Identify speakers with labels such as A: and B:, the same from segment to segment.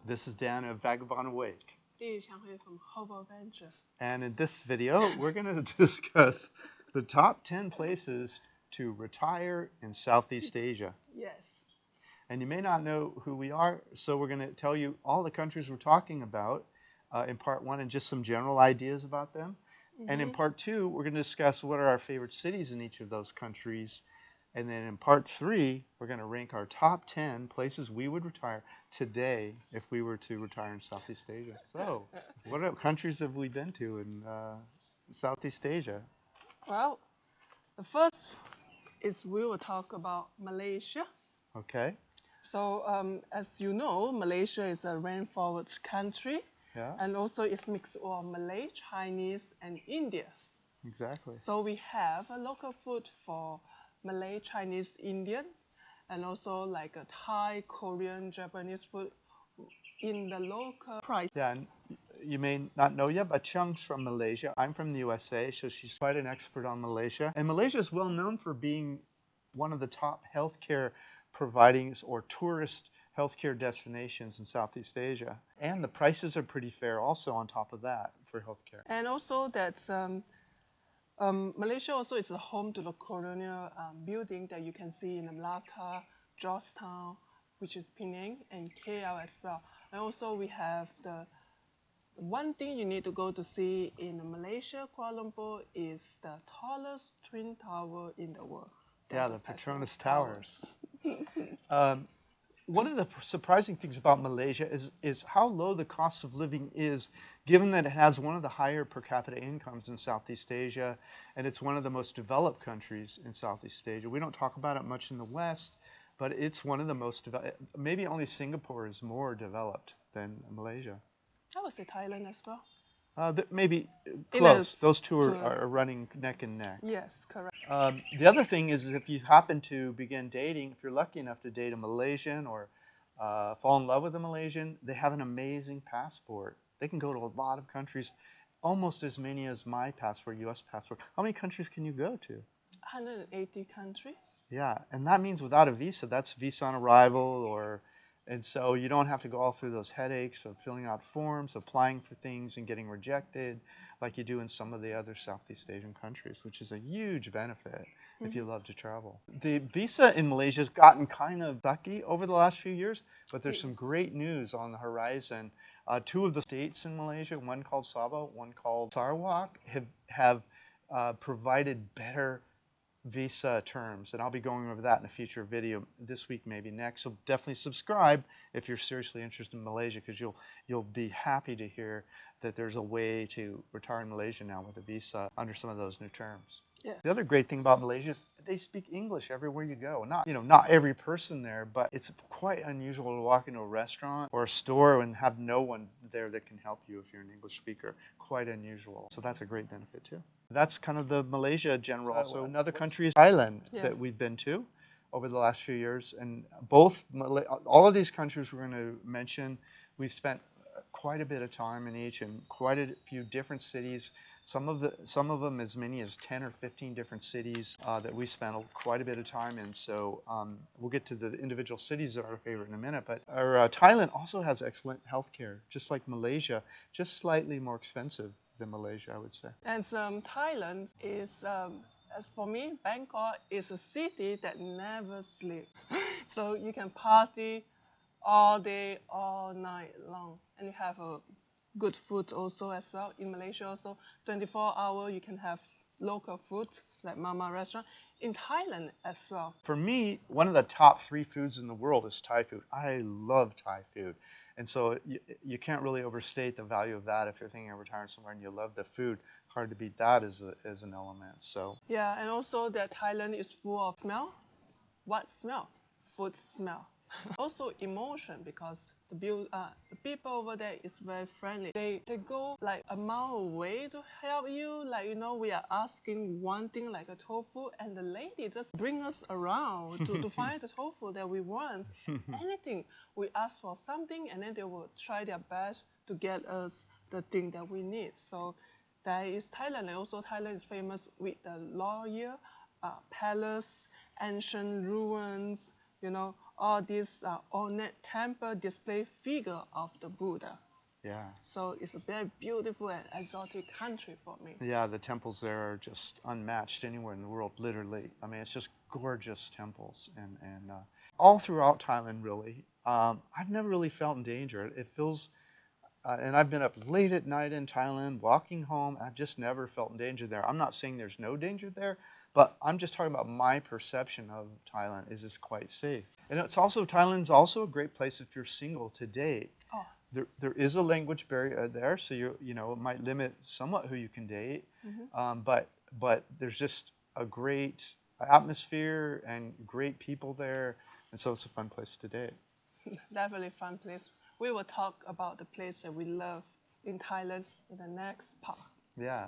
A: This is Dan of Vagabond Awake.
B: 𝗕liche from Hobo Venture.
A: And in this video, we're going to discuss the top 10 places to retire in Southeast Asia.
B: Yes.
A: And you may not know who we are, so we're going to tell you all the countries we're talking about in part one and just some general ideas about them. And in part two, we're going to discuss what are our favorite cities in each of those countries. And then in part three, we're going to rank our top 10 places we would retire today if we were to retire in Southeast Asia. So, what countries have we been to in Southeast Asia?
B: Well, the first is we will talk about Malaysia.
A: Okay.
B: So, as you know, Malaysia is a rainforest country.
A: Yeah.
B: And also it's mixed of Malay, Chinese, and India.
A: Exactly.
B: So we have a local food for Malay, Chinese, Indian, and also like a Thai, Korean, Japanese food in the local price.
A: Yeah, and you may not know yet, but Chung's from Malaysia. I'm from the USA, so she's quite an expert on Malaysia. And Malaysia is well known for being one of the top healthcare providing or tourist healthcare destinations in Southeast Asia. And the prices are pretty fair also on top of that for healthcare.
B: And also that Malaysia also is the home to the colonial building that you can see in Melaka, Georgetown, which is Penang, and KL as well. And also we have the one thing you need to go to see in Malaysia, Kuala Lumpur, is the tallest twin tower in the world.
A: Yeah, the Petronas Towers. One of the surprising things about Malaysia is how low the cost of living is, given that it has one of the higher per capita incomes in Southeast Asia, and it's one of the most developed countries in Southeast Asia. We don't talk about it much in the West, but it's one of the most developed. Maybe only Singapore is more developed than Malaysia.
B: I would say Thailand as well.
A: Maybe close. Those two are running neck and neck.
B: Yes, correct.
A: The other thing is if you happen to begin dating, if you're lucky enough to date a Malaysian or fall in love with a Malaysian, they have an amazing passport. They can go to a lot of countries, almost as many as my passport, U.S. passport. How many countries can you go to?
B: 180 countries.
A: Yeah, and that means without a visa, that's visa on arrival and so you don't have to go all through those headaches of filling out forms, applying for things, and getting rejected like you do in some of the other Southeast Asian countries, which is a huge benefit if you love to travel. The visa in Malaysia has gotten kind of sucky over the last few years, but there's some great news on the horizon. Two of the states in Malaysia, one called Sabah, one called Sarawak, have provided better visa terms, and I'll be going over that in a future video this week, maybe next. So definitely subscribe if you're seriously interested in Malaysia, because you'll be happy to hear that there's a way to retire in Malaysia now with a visa under some of those new terms.
B: Yeah.
A: The other great thing about Malaysia is they speak English everywhere you go. Not every person there, but it's quite unusual to walk into a restaurant or a store and have no one there that can help you if you're an English speaker. Quite unusual. So that's a great benefit too. That's kind of the Malaysia general. Also, another country is Thailand that we've been to over the last few years. And all of these countries we're going to mention, we've spent quite a bit of time in each and quite a few different cities. Some of them as many as 10 or 15 different cities that we spent quite a bit of time in. So we'll get to the individual cities that are our favorite in a minute. But Thailand also has excellent healthcare, just like Malaysia, just slightly more expensive than Malaysia, I would say.
B: And Thailand is, as for me, Bangkok is a city that never sleeps. So you can party all day, all night long, and you have a good food also as well. In Malaysia also, 24 hours you can have local food like Mama restaurant. In Thailand as well. For
A: me, one of the top 3 foods in the world is Thai food. I love Thai food. And so you can't really overstate the value of that if you're thinking of retiring somewhere and you love the food. Hard to beat that as an element. So
B: yeah, and also that Thailand is full of smell. What smell? Food smell. Also emotion, because the people over there is very friendly. They go like a mile away to help you. Like, we are asking one thing like a tofu, and the lady just bring us around to find the tofu that we want. Anything. We ask for something, and then they will try their best to get us the thing that we need. So that is Thailand. And also Thailand is famous with the royal palace, ancient ruins, all these ornate temple display figure of the Buddha.
A: Yeah.
B: So it's a very beautiful and exotic country for me.
A: Yeah, the temples there are just unmatched anywhere in the world, literally. I mean, it's just gorgeous temples. And all throughout Thailand, really. I've never really felt in danger. It feels, and I've been up late at night in Thailand, walking home. I've just never felt in danger there. I'm not saying there's no danger there, but I'm just talking about my perception of Thailand is it's quite safe. And it's also, Thailand's also a great place if you're single to date.
B: Oh.
A: There is a language barrier there, so you know, it might limit somewhat who you can date. But there's just a great atmosphere and great people there, and so it's a fun place to date.
B: Definitely fun place. We will talk about the place that we love in Thailand in the next part.
A: Yeah.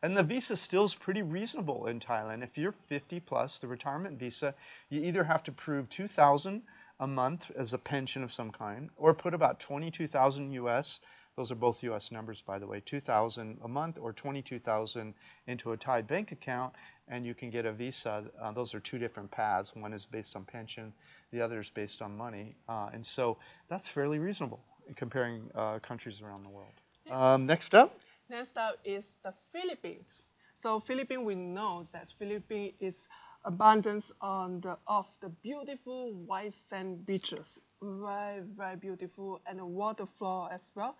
A: And the visa still is pretty reasonable in Thailand. If you're 50 plus, the retirement visa, you either have to prove 2,000 a month as a pension of some kind, or put about 22,000 US. Those are both US numbers, by the way. 2,000 a month or 22,000 into a Thai bank account, and you can get a visa. Those are two different paths. One is based on pension, the other is based on money. And so that's fairly reasonable in comparing countries around the world.
B: Yeah.
A: Next up?
B: Next up is the Philippines. So Philippines, we know that Philippines is abundance of the beautiful white sand beaches, very, very beautiful, and the waterfall as well.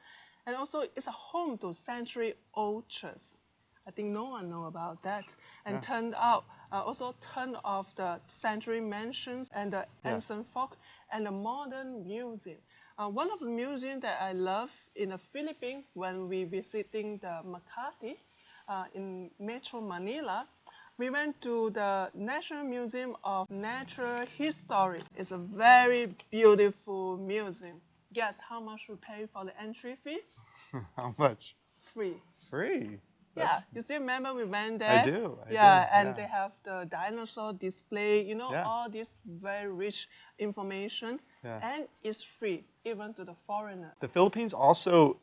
B: And also, it's a home to century-old churches. I think no one know about that. And turned out, also ton of the century mansions and the ancient folk and the modern museum. One of the museums that I love in the Philippines when we visiting the Makati in Metro Manila, we went to the National Museum of Natural History. It's a very beautiful museum. Guess how much we pay for the entry fee?
A: How much?
B: Free.
A: Free?
B: Yeah, you still remember we went there?
A: I do.
B: And they have the dinosaur display, you know,
A: Yeah.
B: all this very rich information.
A: Yeah.
B: And it's free, even to the foreigner.
A: The Philippines also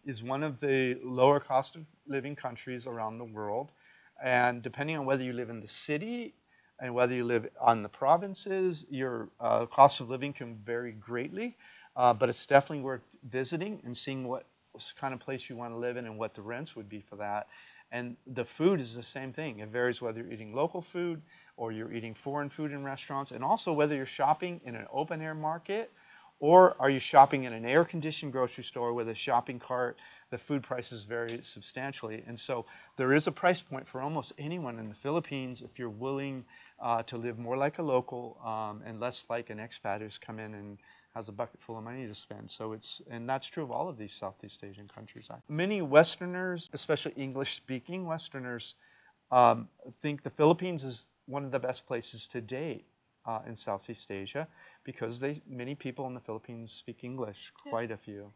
A: is one of the lower cost of living countries around the world. And depending on whether you live in the city and whether you live on the provinces, your cost of living can vary greatly. But it's definitely worth visiting and seeing what kind of place you want to live in and what the rents would be for that. And the food is the same thing. It varies whether you're eating local food or you're eating foreign food in restaurants, and also whether you're shopping in an open air market or are you shopping in an air-conditioned grocery store with a shopping cart. The food prices vary substantially. And so there is a price point for almost anyone in the Philippines if you're willing to live more like a local and less like an expat who's come in and has a bucket full of money to spend. So and that's true of all of these Southeast Asian countries. Many Westerners, especially English-speaking Westerners, think the Philippines is one of the best places to date in Southeast Asia because many people in the Philippines speak English, quite a few.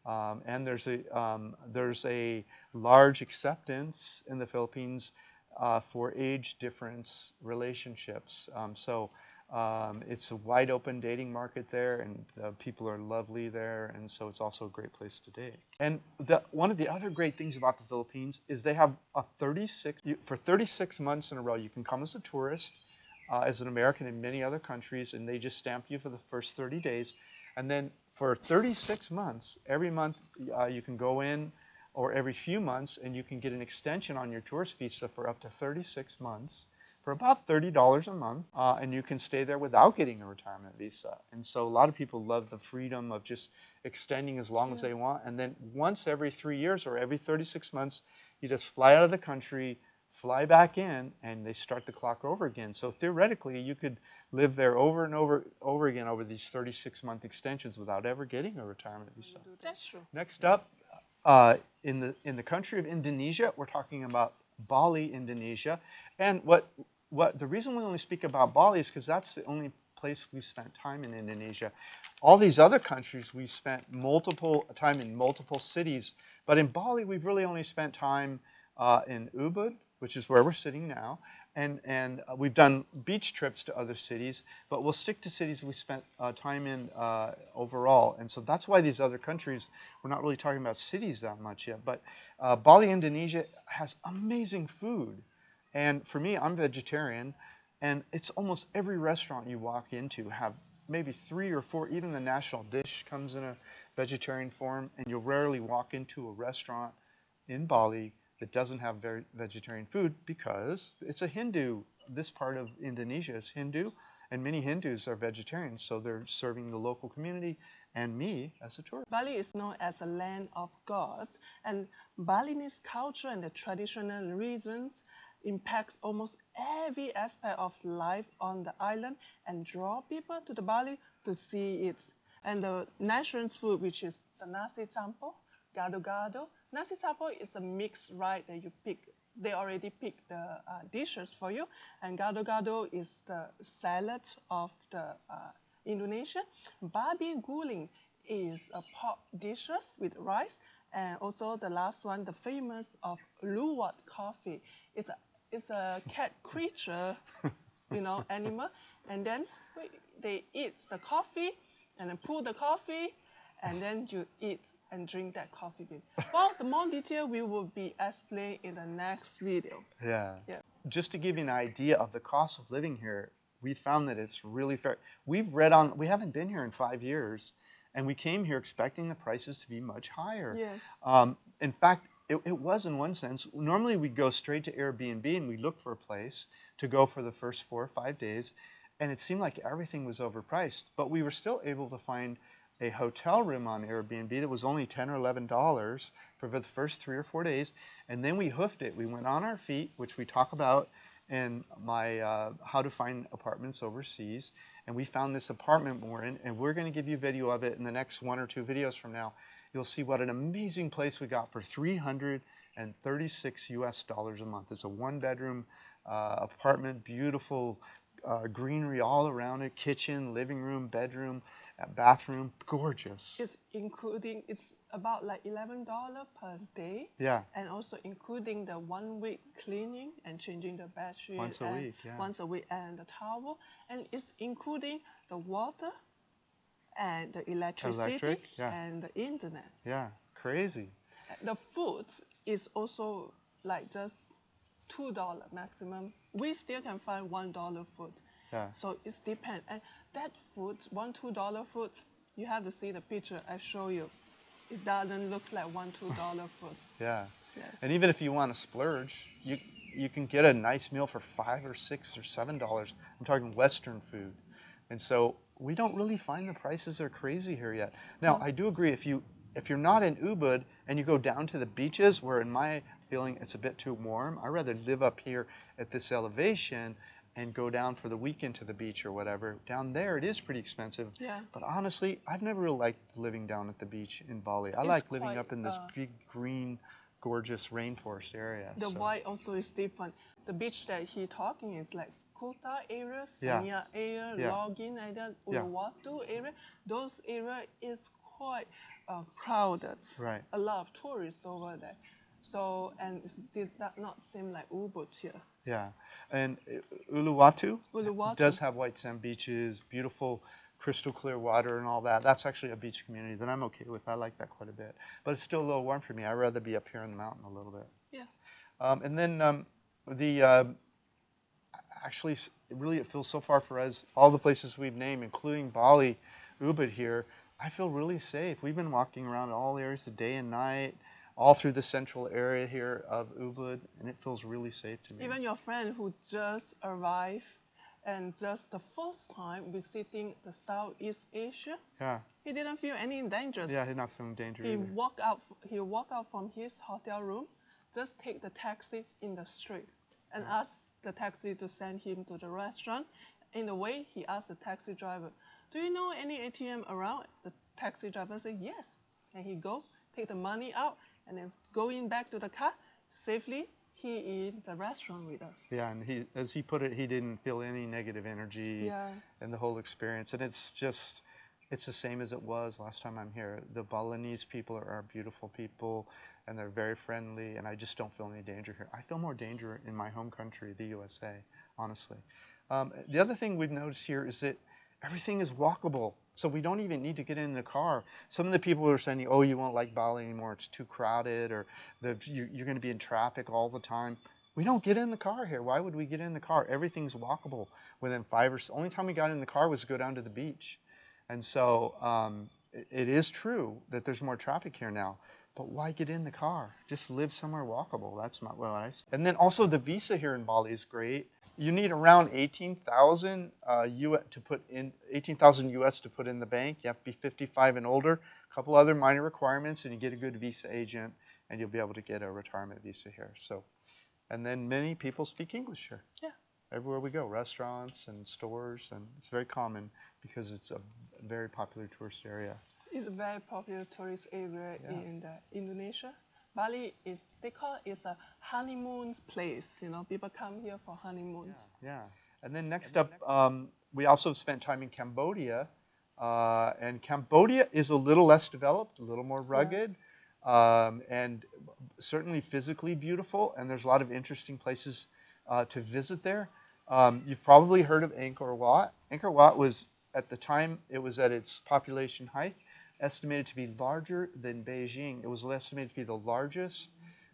A: And there's a large acceptance in the Philippines for age difference relationships. It's a wide open dating market there, and people are lovely there, and so it's also a great place to date. And one of the other great things about the Philippines is they have for 36 months in a row, you can come as a tourist, as an American in many other countries, and they just stamp you for the first 30 days. And then for 36 months, every month you can go in, or every few months, and you can get an extension on your tourist visa for up to 36 months for about $30 a month, and you can stay there without getting a retirement visa. And so a lot of people love the freedom of just extending as long as they want, and then once every 3 years or every 36 months, you just fly out of the country, fly back in, and they start the clock over again. So theoretically, you could live there over and over again over these 36-month extensions without ever getting a retirement visa.
B: That's true.
A: Next up, in the country of Indonesia, we're talking about Bali, Indonesia. And the reason we only speak about Bali is because that's the only place we spent time in Indonesia. All these other countries, we spent time in multiple cities. But in Bali, we've really only spent time in Ubud, which is where we're sitting now. And we've done beach trips to other cities, but we'll stick to cities we spent time in overall. And so that's why these other countries, we're not really talking about cities that much yet. But Bali, Indonesia has amazing food. And for me, I'm vegetarian, and it's almost every restaurant you walk into have maybe 3 or 4, even the national dish comes in a vegetarian form, and you'll rarely walk into a restaurant in Bali that doesn't have vegetarian food because it's a Hindu. This part of Indonesia is Hindu, and many Hindus are vegetarians, so they're serving the local community and me as a tourist.
B: Bali is known as a land of gods, and Balinese culture and the traditional reasons impacts almost every aspect of life on the island and draw people to the Bali to see it. And the national food, which is the nasi campur, gado-gado. Nasi campur is a mixed rice that you pick. They already pick the dishes for you. And gado-gado is the salad of the Indonesia. Babi guling is a pork dishes with rice. And also the last one, the famous of luwak coffee. It's a cat creature, animal. And then they eat the coffee and then pull the coffee, and then you eat and drink that coffee bean. Well, the more detail we will be explaining in the next video.
A: Yeah.
B: Yeah.
A: Just to give you an idea of the cost of living here, we found that it's really fair. We haven't been here in 5 years, and we came here expecting the prices to be much higher.
B: Yes.
A: In fact, it was in one sense. Normally we go straight to Airbnb and we look for a place to go for the first 4 or 5 days, and it seemed like everything was overpriced, but we were still able to find a hotel room on Airbnb that was only $10 or $11 for the first 3 or 4 days, and then we hoofed it. We went on our feet, which we talk about in my how to find apartments overseas, and we found this apartment we're in, and we're going to give you a video of it in the next 1 or 2 videos from now. You'll see what an amazing place we got for $336 a month. It's a 1-bedroom apartment, beautiful greenery all around it, kitchen, living room, bedroom, bathroom, gorgeous.
B: It's about like $11 per day.
A: Yeah.
B: And also including the 1 week cleaning and changing the bed sheet.
A: Once a week, yeah.
B: Once a week, and the towel. And it's including the water and the electricity and the internet.
A: Yeah, crazy.
B: The food is also like just $2 maximum. We still can find $1 food.
A: Yeah.
B: So it depends. And that food, $1-2 food, you have to see the picture I show you. It doesn't look like $1-2 food.
A: Yeah.
B: Yes.
A: And even if you want to splurge, you can get a nice meal for $5 or $6 or $7. I'm talking Western food. And so we don't really find the prices are crazy here yet. Now, I do agree, if you're not in Ubud and you go down to the beaches, where in my feeling it's a bit too warm, I'd rather live up here at this elevation and go down for the weekend to the beach or whatever. Down there, it is pretty expensive.
B: Yeah.
A: But honestly, I've never really liked living down at the beach in Bali. I like living up in this big, green, gorgeous rainforest area.
B: The white also is different. The beach that he's talking is like Kuta area, Sanya area, Login area, Uluwatu area. Those area is quite crowded.
A: Right.
B: A lot of tourists over there. So, and it does not seem like Ubud here.
A: Yeah, and Uluwatu does have white sand beaches, beautiful crystal clear water and all that. That's actually a beach community that I'm okay with. I like that quite a bit. But it's still a little warm for me. I'd rather be up here in the mountain a little bit.
B: Yeah.
A: And then actually, really it feels so far for us, all the places we've named, including Bali, Ubud here, I feel really safe. We've been walking around all areas the day and night, all through the central area here of Ubud, and it feels really safe to me.
B: Even your friend who just arrived and just the first time visiting the Southeast Asia, he didn't feel any danger.
A: Yeah, he's not feeling danger
B: He
A: either.
B: walked out from his hotel room, just take the taxi in the street and ask the taxi to send him to the restaurant. In the way, he asked the taxi driver, "Do you know any ATM around?" The taxi driver said, "Yes." And he go, take the money out, and then going back to the car safely, he in the restaurant with us.
A: Yeah, and he, as he put it, he didn't feel any negative energy in the whole experience. And it's just, it's the same as it was last time I'm here. The Balinese people are beautiful people, and they're very friendly, and I just don't feel any danger here. I feel more danger in my home country, the USA, honestly. The other thing we've noticed here is that everything is walkable. So we don't even need to get in the car. Some of the people are saying, oh, you won't like Bali anymore, it's too crowded, or you're going to be in traffic all the time. We don't get in the car here. Why would we get in the car? Everything's walkable within 5 or so. Only time we got in the car was to go down to the beach. And so it is true that there's more traffic here now. But why get in the car? Just live somewhere walkable. That's not what I say. And then also the visa here in Bali is great. You need around 18,000 US to put in 18,000 US to put in the bank. You have to be 55 and older. A couple other minor requirements, and you get a good visa agent, and you'll be able to get a retirement visa here. So, and then many people speak English here.
B: Yeah.
A: Everywhere we go, restaurants and stores, and it's very common because it's a very popular tourist area.
B: It's a very popular tourist area in Indonesia. Bali is, they call it a honeymoon place. You know, people come here for honeymoons.
A: Yeah. And then next up, we also spent time in Cambodia. And Cambodia is a little less developed, a little more rugged, and certainly physically beautiful. And there's a lot of interesting places to visit there. You've probably heard of Angkor Wat. Angkor Wat was, at the time, it was at its population height, estimated to be larger than Beijing. It was estimated to be the largest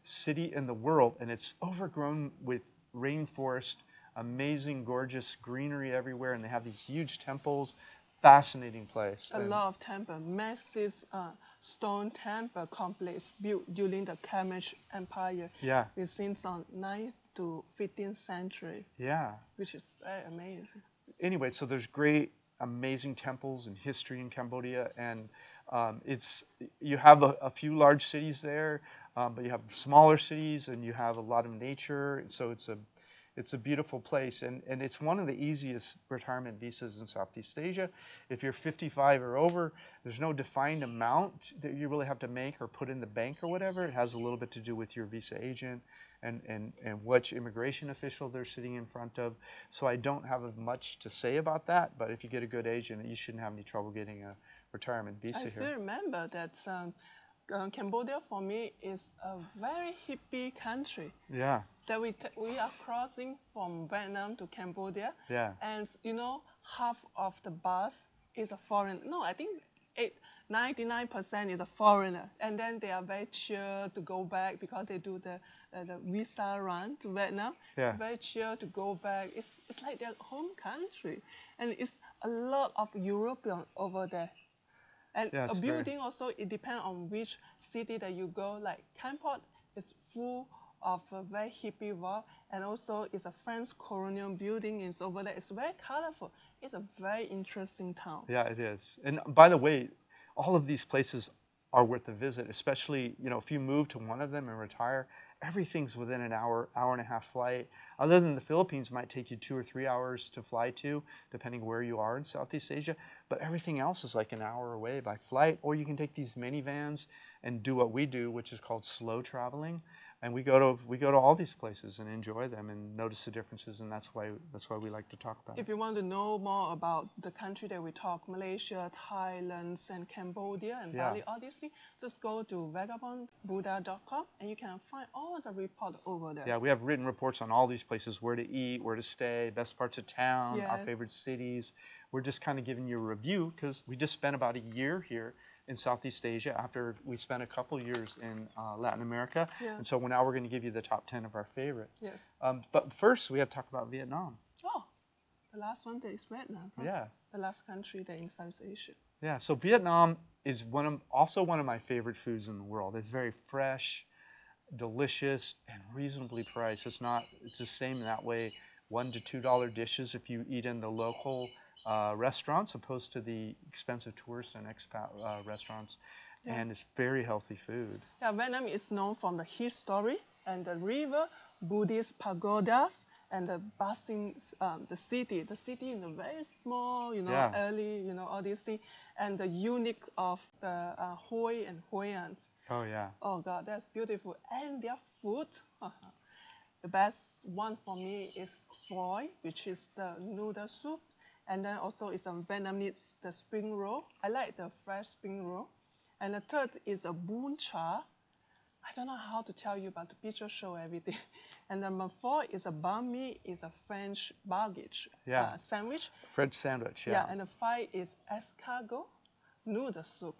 A: city in the world, and it's overgrown with rainforest, amazing, gorgeous greenery everywhere, and they have these huge temples. Fascinating place.
B: A lot of temple, massive stone temple complex built during the Khmer Empire.
A: Yeah.
B: It seems on 9th to 15th century.
A: Yeah.
B: Which is very amazing.
A: Anyway, so there's great, amazing temples and history in Cambodia, and you have a few large cities there, but you have smaller cities, and you have a lot of nature. So it's a beautiful place, and it's one of the easiest retirement visas in Southeast Asia. If you're 55 or over, there's no defined amount that you really have to make or put in the bank or whatever. It has a little bit to do with your visa agent and which immigration official they're sitting in front of. So I don't have much to say about that, but if you get a good agent, you shouldn't have any trouble getting a retirement visa here.
B: I still remember that Cambodia for me is a very hippie country.
A: Yeah.
B: That we are crossing from Vietnam to Cambodia.
A: Yeah.
B: And you know, half of the bus is a foreigner. No, I think 99% is a foreigner. And then they are very chill to go back because they do the visa run to Vietnam.
A: Yeah.
B: Very chill to go back. It's like their home country. And it's a lot of Europeans over there. And a building also, it depends on which city that you go. Like Kampot is full of a very hippie vibe, and also it's a French colonial building is over there. It's very colorful. It's a very interesting town.
A: Yeah, it is. And by the way, all of these places are worth a visit, especially, you know, if you move to one of them and retire, everything's within an hour, hour and a half flight. Other than the Philippines, might take you 2 or 3 hours to fly to, depending where you are in Southeast Asia. But everything else is like an hour away by flight, or you can take these minivans and do what we do, which is called slow traveling. And we go to all these places and enjoy them and notice the differences, and that's why we like to talk about it.
B: If you want to know more about the country that we talk, Malaysia, Thailand, and Cambodia, and Bali, all these things, just go to vagabondbuddha.com and you can find all the reports over there.
A: Yeah, we have written reports on all these places, where to eat, where to stay, best parts of town, our favorite cities. We're just kind of giving you a review because we just spent about a year here in Southeast Asia after we spent a couple years in Latin America.
B: Yeah.
A: And so now we're going to give you the top 10 of our favorite.
B: Yes.
A: But first, we have to talk about Vietnam.
B: Oh, the last one there is Vietnam. Huh?
A: Yeah.
B: The last country there in Southeast Asia.
A: Yeah, so Vietnam is also one of my favorite foods in the world. It's very fresh, delicious, and reasonably priced. It's the same in that way, $1 to $2 dishes if you eat in the local restaurants, opposed to the expensive tourist and expat restaurants, and it's very healthy food.
B: Yeah, Vietnam is known for the history and the river, Buddhist pagodas, and the bustling the city in a very small, early, all these things, and the unique of the Hoi and Hoians.
A: Oh yeah.
B: Oh God, that's beautiful, and their food. The best one for me is phoi, which is the noodle soup. And then also it's a Vietnamese, the spring roll. I like the fresh spring roll. And the third is a bún chả. I don't know how to tell you, but the picture show everything. And number 4 is a banh mi, is a French baguette sandwich.
A: French sandwich, yeah.
B: Yeah, and the 5 is escargot noodle soup.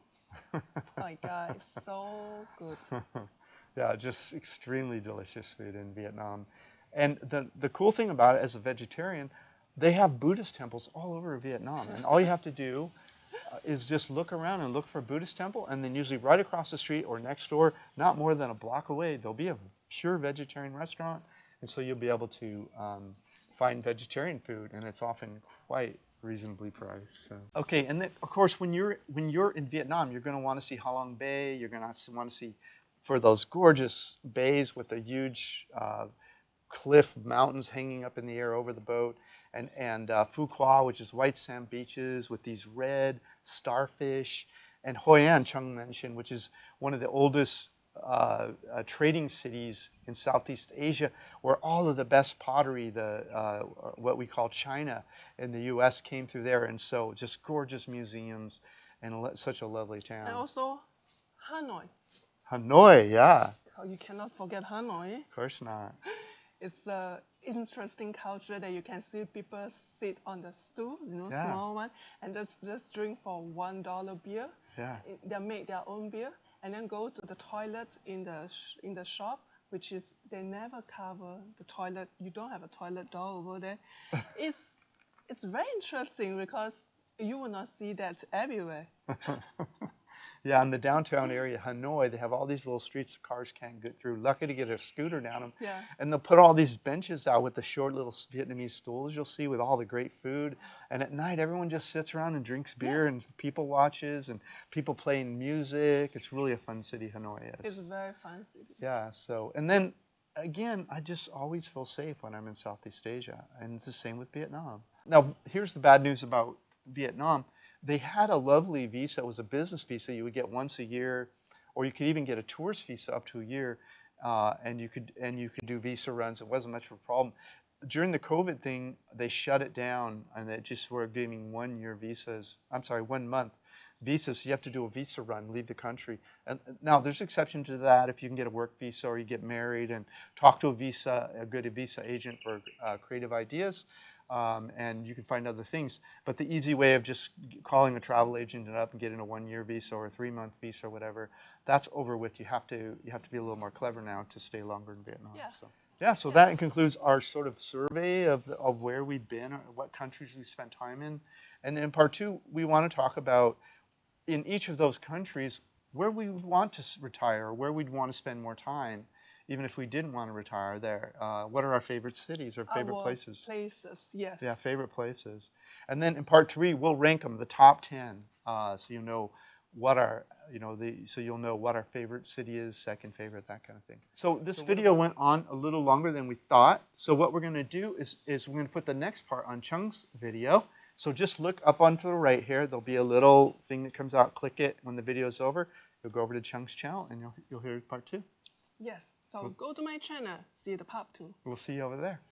B: Oh my God, it's so good.
A: Yeah, just extremely delicious food in Vietnam. And the cool thing about it, as a vegetarian, they have Buddhist temples all over Vietnam. And all you have to do is just look around and look for a Buddhist temple, and then usually right across the street or next door, not more than a block away, there'll be a pure vegetarian restaurant. And so you'll be able to find vegetarian food, and it's often quite reasonably priced. So. Okay, and then of course when you're in Vietnam, you're going to want to see Ha Long Bay. You're going to want to see for those gorgeous bays with the huge cliff mountains hanging up in the air over the boat, and Phu Quoc, which is white sand beaches with these red starfish, and Hoi An, Chung mentioned, which is one of the oldest trading cities in Southeast Asia, where all of the best pottery, what we call China in the U.S., came through there, and so just gorgeous museums and such a lovely town.
B: And also Hanoi.
A: Hanoi, yeah.
B: Oh, you cannot forget Hanoi.
A: Of course not.
B: It's an interesting culture that you can see people sit on the stool,
A: Yeah.
B: small one, and just drink for $1 beer.
A: Yeah.
B: They make their own beer, and then go to the toilet in the shop, which is they never cover the toilet. You don't have a toilet door over there. It's very interesting because you will not see that everywhere.
A: Yeah, in the downtown area, Hanoi, they have all these little streets cars can't get through. Lucky to get a scooter down them.
B: Yeah.
A: And they'll put all these benches out with the short little Vietnamese stools you'll see with all the great food. And at night, everyone just sits around and drinks beer,
B: Yes.
A: and people watches and people playing music. It's really a fun city, Hanoi is.
B: It's a very fun city.
A: Yeah, so, and then again, I just always feel safe when I'm in Southeast Asia. And it's the same with Vietnam. Now, here's the bad news about Vietnam. They had a lovely visa. It was a business visa you would get once a year, or you could even get a tourist visa up to a year, and you could do visa runs. It wasn't much of a problem. During the COVID thing, they shut it down, and they just were giving 1 year visas. I'm sorry, 1 month visas. So you have to do a visa run, leave the country. And now there's exception to that if you can get a work visa or you get married and talk to a good visa agent for creative ideas. And you can find other things. But the easy way of just calling a travel agent up and getting a 1 year visa or a 3 month visa or whatever, that's over with. You have to be a little more clever now to stay longer in Vietnam.
B: Yeah.
A: So, yeah, so that concludes our sort of survey of where we've been, or what countries we spent time in. And in part 2, we want to talk about, in each of those countries, where we would want to retire, where we'd want to spend more time, even if we didn't want to retire there. What are our favorite cities or favorite places?
B: Places, yes.
A: Yeah, favorite places. And then in part 3, we'll rank them, the top 10, so you know what our, so you'll know what our favorite city is, second favorite, that kind of thing. So this video went on a little longer than we thought. So what we're going to do is we're going to put the next part on Chung's video. So just look up onto the right here. There'll be a little thing that comes out. Click it when the video is over. You'll go over to Chung's channel, and you'll hear part 2.
B: Yes. So go to my channel, see the part 2.
A: We'll see you over there.